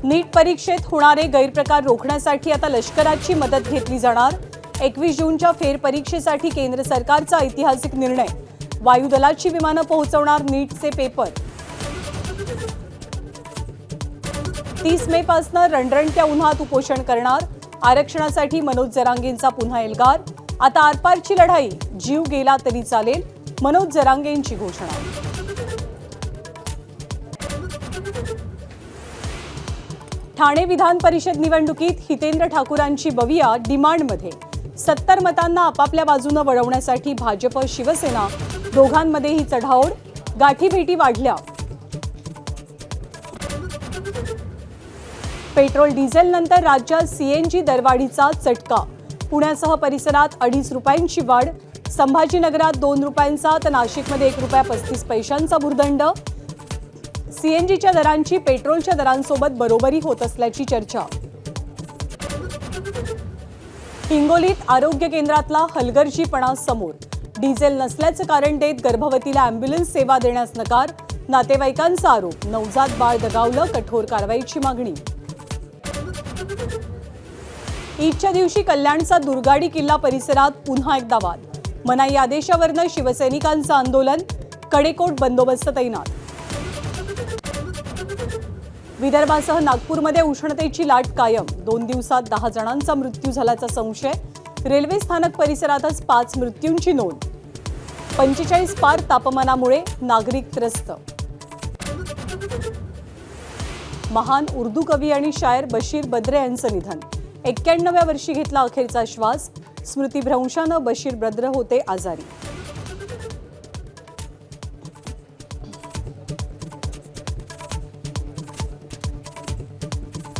नीट परीक्षेत होणारे गैरप्रकार रोखण्यासाठी आता लष्कराची मदत घेतली जाणार। 21 जूनच्या फेरपरीक्षेसाठी केंद्र सरकारचा ऐतिहासिक निर्णय। वायुदलाची विमानं पोहोचवणार नीटचे पेपर। 30 मे पासून रणरणत्या उन्हात उपोषण करणार। आरक्षणासाठी मनोज जरांगेंचा पुन्हा एल्गार। आता आरपारची लढाई, जीव गेला तरी चालेल, मनोज जरांगेंची घोषणा। ठाणे विधान परिषद निवडणुकीत हितेंद्र ठाकूरांची बविया डिमांडमध्ये। 70 मतांना आपापल्या बाजूने वळवण्यासाठी भाजप शिवसेना दोघांमध्येही चढाओढ, गाठीभेटी वाढल्या। पेट्रोल डिझेल नंतर राज्यात सीएनजी दरवाढीचा चटका। पुण्यासह परिसरात 2.5 रुपयांची वाढ। संभाजीनगरात 2 रुपयांचा तर नाशिकमध्ये 1 रुपया 35 पैशांचा भुर्दंड। सीएनजीच्या दरांची पेट्रोलच्या दरांसोबत बरोबरी होत असल्याची चर्चा। हिंगोलीत आरोग्य केंद्रातला हलगर्जीपणा समोर। डिझेल नसल्याचं कारण देत गर्भवतीला अँब्युलन्स सेवा देण्यास नकार। नातेवाईकांचा आरोप, नवजात बाळ दगावलं, कठोर कारवाईची मागणी। ईदच्या दिवशी कल्याणचा दुर्गाडी किल्ला परिसरात पुन्हा एकदा वाद। मनाई आदेशावरनं शिवसैनिकांचं आंदोलन, कडेकोट बंदोबस्त तैनात। विदर्भासह नागपूरमध्ये उष्णतेची लाट कायम। 2 दिवसात 10 जणांचा मृत्यू झाल्याचा संशय। रेल्वे स्थानक परिसरातच 5 मृत्यूंची नोंद। 45 पार तापमानामुळे नागरिक त्रस्त। महान उर्दू कवी आणि शायर बशीर बद्र यांचं निधन। 91व्या वर्षी घेतला अखेरचा श्वास। स्मृतिभ्रंशानं बशीर बद्र होते आजारी।